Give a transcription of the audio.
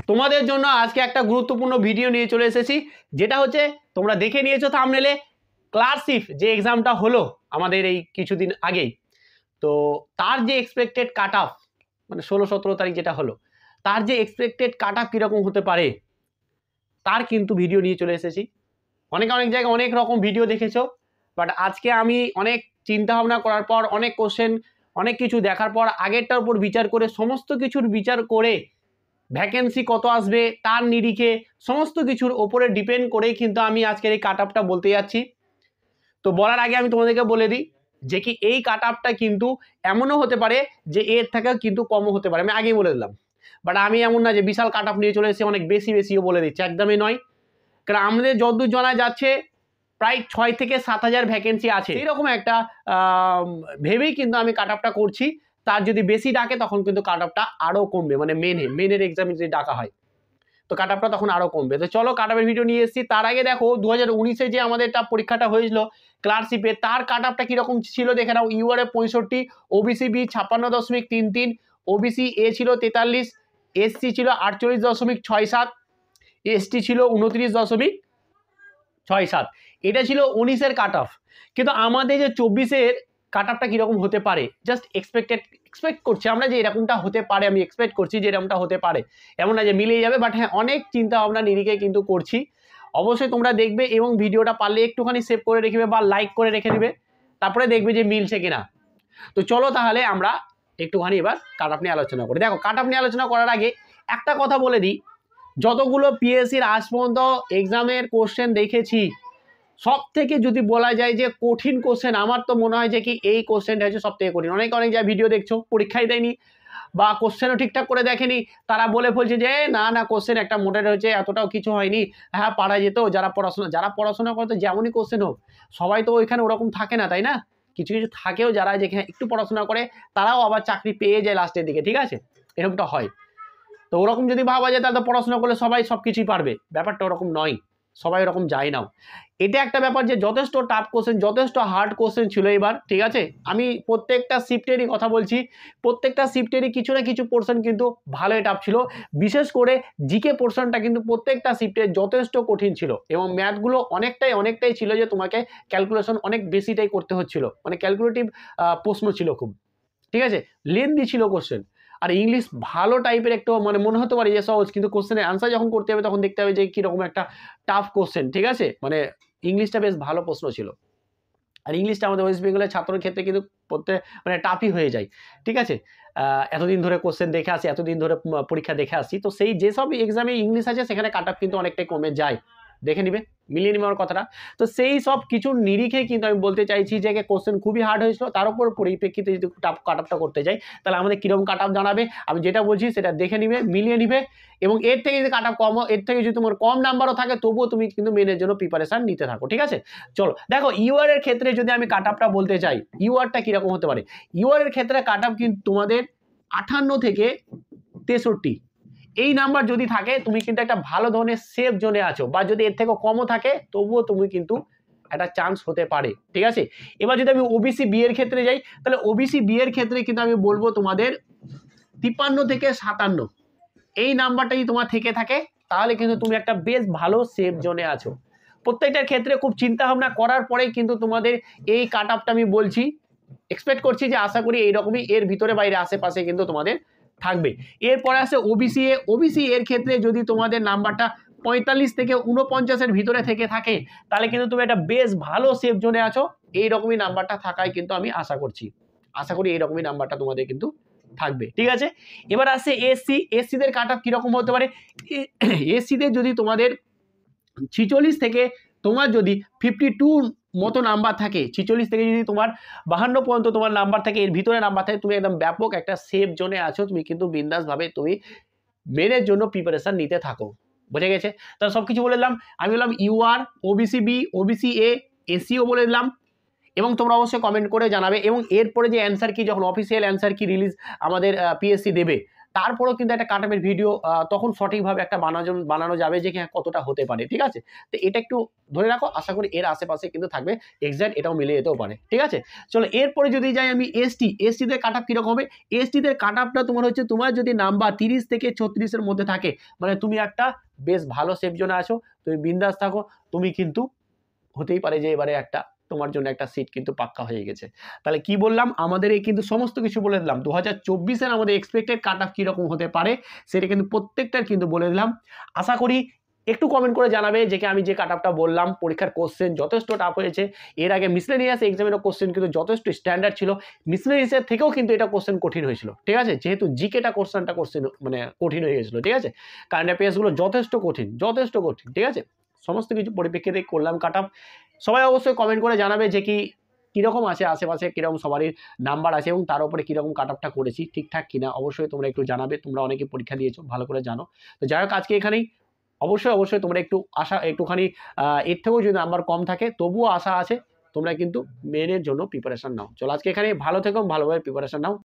তোমাদের জন্য আজকে একটা গুরুত্বপূর্ণ ভিডিও নিয়ে চলে এসেছি, যেটা হচ্ছে তোমরা দেখে নিয়েছো থাম্বনেলে, ক্লার্কশিপ যে এক্সামটা হলো আমাদের এই কিছুদিন আগেই, তো তার যে এক্সপেক্টেড কাট অফ মানে 16-17 তারিখ যেটা হলো, তার যে এক্সপেক্টেড কাট অফ কীরকম হতে পারে তার কিন্তু ভিডিও নিয়ে চলে এসেছি। অনেক জায়গায় অনেক রকম ভিডিও দেখেছো, বাট আজকে আমি অনেক চিন্তা ভাবনা করার পর, অনেক কোশ্চেন, অনেক কিছু দেখার পর, আগেরটার উপর বিচার করে, সমস্ত কিছুর বিচার করে, ভ্যাকেন্সি কত আসবে তার নিরিখে, সমস্ত কিছুর ওপরে ডিপেন্ড করেই কিন্তু আমি আজকের এই কাট অফটা বলতে যাচ্ছি। তো বলার আগে আমি তোমাদেরকে বলে দিই যে কি এই কাট অফটা কিন্তু এমনও হতে পারে যে এর থেকে কিন্তু কমও হতে পারে, আমি আগেই বলে দিলাম। বাট আমি এমন না যে বিশাল কাট অফ নিয়ে চলে এসেছি, অনেক বেশিও বলে দিচ্ছি, একদমই নয়। কারণ আমাদের যতদূর জানা যাচ্ছে প্রায় 6 থেকে 7 হাজার ভ্যাকেন্সি আছে, এরকম একটা ভেবেই কিন্তু আমি কাট অফটা করছি। তার যদি বেশি ডাকে তখন কিন্তু কাট অফটা আরও কমবে, মানে মেনের এক্সামে যদি ডাকা হয় তো কাট অফটা তখন আরও কমবে। তো চলো কাট অফের ভিডিও নিয়ে এসেছি। তার আগে দেখো 2019-এ যে আমাদের পরীক্ষাটা হয়েছিল ক্লার্কশিপে, তার কাট অফটা কীরকম ছিল দেখে নাও। UR 65, OBC B 56.33, OBC A ছিল 43, এসসি ছিল 48.67, এসটি ছিল 29.67। এটা ছিল 19-এর কাট অফ। কিন্তু আমাদের যে 24-এর কাট অফটা কীরকম হতে পারে জাস্ট এক্সপেক্ট করছি আমরা যে এরকমটা হতে পারে, আমি এক্সপেক্ট করছি যে এরকমটা হতে পারে, এমন না যে মিলিয়ে যাবে, বাট হ্যাঁ অনেক চিন্তা ভাবনা নিরিখে কিন্তু করছি। অবশ্যই তোমরা দেখবে এবং ভিডিওটা পারলে একটুখানি সেভ করে রেখে বা লাইক করে রেখে দিবে, তারপরে দেখবে যে মিলছে কিনা। তো চলো তাহলে আমরা একটুখানি এবার কাট অফ নিয়ে আলোচনা করি। দেখো কাট অফ নিয়ে আলোচনা করার আগে একটা কথা বলে দিই, যতগুলো পিএসসির আজ পর্যন্ত এক্সামের কোশ্চেন দেখেছি, সব থেকে যদি বলা যায় যে কঠিন কোশ্চেন, আমার তো মনে হয় যে কি এই কোশ্চেনটা হচ্ছে সব থেকে কঠিন। অনেক যা ভিডিও দেখছো পরীক্ষাই দেয়নি বা কোশ্চেনও ঠিকঠাক করে দেখেনি, তারা বলছে যে না কোশ্চেন একটা মোটের হয়েছে, এতটাও কিছু হয়নি, হ্যাঁ পারা যেত। যারা পড়াশোনা করতো যেমনই কোশ্চেন হোক, সবাই তো ওইখানে ওরকম থাকে না, তাই না? কিছু থাকেও যারা যেখানে একটু পড়াশোনা করে তারাও আবার চাকরি পেয়ে যায় লাস্টের দিকে, ঠিক আছে, এরকমটা হয়। তো ওরকম যদি ভাবা যায় তাহলে পড়াশোনা করলে সবাই সব কিছুই পারবে, ব্যাপারটা ওরকম নয়, সবাই ওরকম যায় নাও। এটা একটা ব্যাপার যে যথেষ্ট টাফ কোশ্চেন, যথেষ্ট হার্ড কোশ্চেন ছিল এবার, ঠিক আছে। আমি প্রত্যেকটা শিফটেরই কথা বলছি, প্রত্যেকটা শিফটেরই কিছু না কিছু পোর্শন কিন্তু ভালোই টাফ ছিল। বিশেষ করে জিকে পোর্শনটা কিন্তু প্রত্যেকটা শিফটে যথেষ্ট কঠিন ছিল, এবং ম্যাথগুলো অনেকটাই ছিল যে তোমাকে ক্যালকুলেশন অনেক বেশিটাই করতে হচ্ছিল, মানে ক্যালকুলেটিভ প্রশ্ন ছিল খুব, ঠিক আছে, লেন্দি ছিল কোশ্চেন। আর ইংলিশ ভালো টাইপের একটু মানে মনে হতে পারে যে সহজ, কিন্তু কোশ্চেনের আনসার যখন করতে হবে তখন দেখতে হবে যে কীরকম একটা টাফ কোশ্চেন, ঠিক আছে। মানে ইংলিশটা বেশ ভালো প্রশ্ন ছিল, আর ইংলিশটা আমাদের ওয়েস্ট বেঙ্গলের ছাত্রের ক্ষেত্রে কিন্তু মানে টাফই হয়ে যায়, ঠিক আছে। এতদিন ধরে কোশ্চেন দেখে আসি, এতদিন ধরে পরীক্ষা দেখে আসছি, তো সেই যেসব এক্সামে ইংলিশ আছে সেখানে কাট অফ কিন্তু অনেকটাই কমে যায়, দেখে নিবে, মিলিয়ে নিবে আমার কথাটা। তো সেই সব কিছুর নিরিখে কিন্তু আমি বলতে চাইছি যে কোশ্চেন খুবই হার্ড হয়েছিল, তার উপর পরিপ্রেক্ষিতে যদি টাফ কাট অফটা করতে যাই তাহলে আমাদের কীরকম কাট অফ জানাবে, আমি যেটা বলছি সেটা দেখে নিবে, মিলিয়ে নিবে। এবং এর থেকে যদি কাট অফ কম, এর থেকে যদি তোমার কম নাম্বারও থাকে তবুও তুমি কিন্তু মেনের জন্য প্রিপারেশান নিতে থাকো, ঠিক আছে। চলো দেখো ইউআর এর ক্ষেত্রে যদি আমি কাট অফটা বলতে চাই, ইউআরটা কীরকম হতে পারে। ইউআর এর ক্ষেত্রে কাট অফ কিন্তু তোমাদের 58 থেকে 63 এই নাম্বার যদি থাকে তুমি কিন্তু একটা ভালো ধরনের সেফ জোনে আছো, বা যদি এর থেকে কমও থাকে তবুও তুমি কিন্তু একটা চান্স হতে পারে, ঠিক আছে। এবার যদি আমি ওবিসি বি এর ক্ষেত্রে যাই, তাহলে ওবিসি বি এর ক্ষেত্রে কিন্তু আমি বলবো তোমাদের 53 থেকে 57 এই নাম্বারটা যদি তোমার থেকে থাকে তাহলে কিন্তু তুমি একটা বেশ ভালো সেফ জোনে আছো। প্রত্যেকটার ক্ষেত্রে খুব চিন্তা ভাবনা করার পরেই কিন্তু তোমাদের এই কাট অফটা আমি বলছি, এক্সপেক্ট করছি যে আশা করি এইরকমই এর ভিতরে বাইরে আশেপাশে কিন্তু তোমাদের থাকবে। এরপরে আসে ওবিসি এর ক্ষেত্রে যদি তোমাদের নাম্বারটা 45 থেকে 49-এর ভিতরে থেকে থাকে তাহলে কিন্তু তুমি একটা বেশ ভালো সেফ জোনে আছো, এইরকমই নাম্বারটা থাকায় কিন্তু আমি আশা করি এইরকমই নাম্বারটা তোমাদের কিন্তু থাকবে, ঠিক আছে। এবার আসছে এসসিদের কাট অফ কীরকম হতে পারে। এসসিদের যদি তোমাদের 46 থেকে তোমার যদি 52 মতো নাম্বার থাকে, 46 থেকে যদি তোমার 52 পর্যন্ত তোমার নাম্বার থাকে, এর ভিতরে নাম্বার থাকে, তুমি একদম ব্যাপক একটা সেফ জোনে আছো, তুমি কিন্তু বিন্দাসভাবে তুমি মেনের জন্য প্রিপারেশান নিতে থাকো, বুঝে গেছে। তাহলে সব কিছু বলে দিলাম, আমি বললাম UR, OBC B, OBC A, এসসিও বলে দিলাম, এবং তোমরা অবশ্যই কমেন্ট করে জানাবে। এবং এরপরে যে অ্যান্সার কি, যখন অফিসিয়াল অ্যান্সার কি রিলিজ আমাদের পিএসসি দেবে, তারপরেও কিন্তু একটা কাট অফের ভিডিও তখন সঠিকভাবে একটা বানানো যাবে যে হ্যাঁ কতটা হতে পারে, ঠিক আছে? তো এটা একটু ধরে রাখো, আশা করি এর আশেপাশে কিন্তু থাকবে, এক্সাক্ট এটাও মিলে যেতেও পারে, ঠিক আছে? চলো এরপরে যদি যাই আমি এসটিতে কাট অফ কীরকম হবে? এসটিতে কাট অফটা তোমার হচ্ছে, তোমার যদি নাম্বার 30 থেকে 36-এর মধ্যে থাকে, মানে তুমি একটা বেশ ভালো সেফ জোনে আছো, তুমি বিন্দাস থাকো, তুমি কিন্তু হতেই পারে যে এবারে একটা তোমার জন্য একটা সিট কিন্তু পাক্কা হয়ে গেছে। তাহলে কি বললাম, আমাদের এই কিন্তু সমস্ত কিছু বলে দিলাম 2024-এর আমাদের এক্সপেক্টেড কাট অফ কীরকম হতে পারে, সেটা কিন্তু প্রত্যেকটার কিন্তু বলে দিলাম। আশা করি একটু কমেন্ট করে জানাবে যে কি আমি যে কাট অফটা বললাম, পরীক্ষার কোশ্চেন যথেষ্ট টাফ হয়েছে। এর আগে মিসলেনিয়াস এক্সামেরও কোশ্চেন কিন্তু যথেষ্ট স্ট্যান্ডার্ড ছিল, মিসলেনিয়াসের থেকেও কিন্তু এটা কোশ্চেন কঠিন হয়েছিল, ঠিক আছে? যেহেতু জিকেটা কোশ্চেন মানে কঠিন হয়ে গেছিলো, ঠিক আছে? কারেন্ট অ্যাফেয়ার্সগুলো যথেষ্ট কঠিন, ঠিক আছে? সমস্ত কিছু পরিপ্রেক্ষিতে করলাম কাট অফ। সবাই অবশ্যই কমেন্ট করে জানাবে যে কি কীরকম আছে, আশেপাশে কীরকম সবারই নাম্বার আছে এবং তার উপরে কীরকম কাট অফটা করেছি, ঠিকঠাক কিনা অবশ্যই তোমরা একটু জানাবে। তোমরা অনেকে পরীক্ষা দিয়েছো, ভালো করে জানো। তো যাই হোক, আজকে এখানেই। অবশ্যই তোমরা একটুখানি এর থেকেও যদি নাম্বার কম থাকে তবুও আশা আছে তোমরা কিন্তু মেনের জন্য প্রিপারেশন নাও। চলো আজকে এখানে, ভালো থেকো, ভালোভাবে প্রিপারেশন নাও।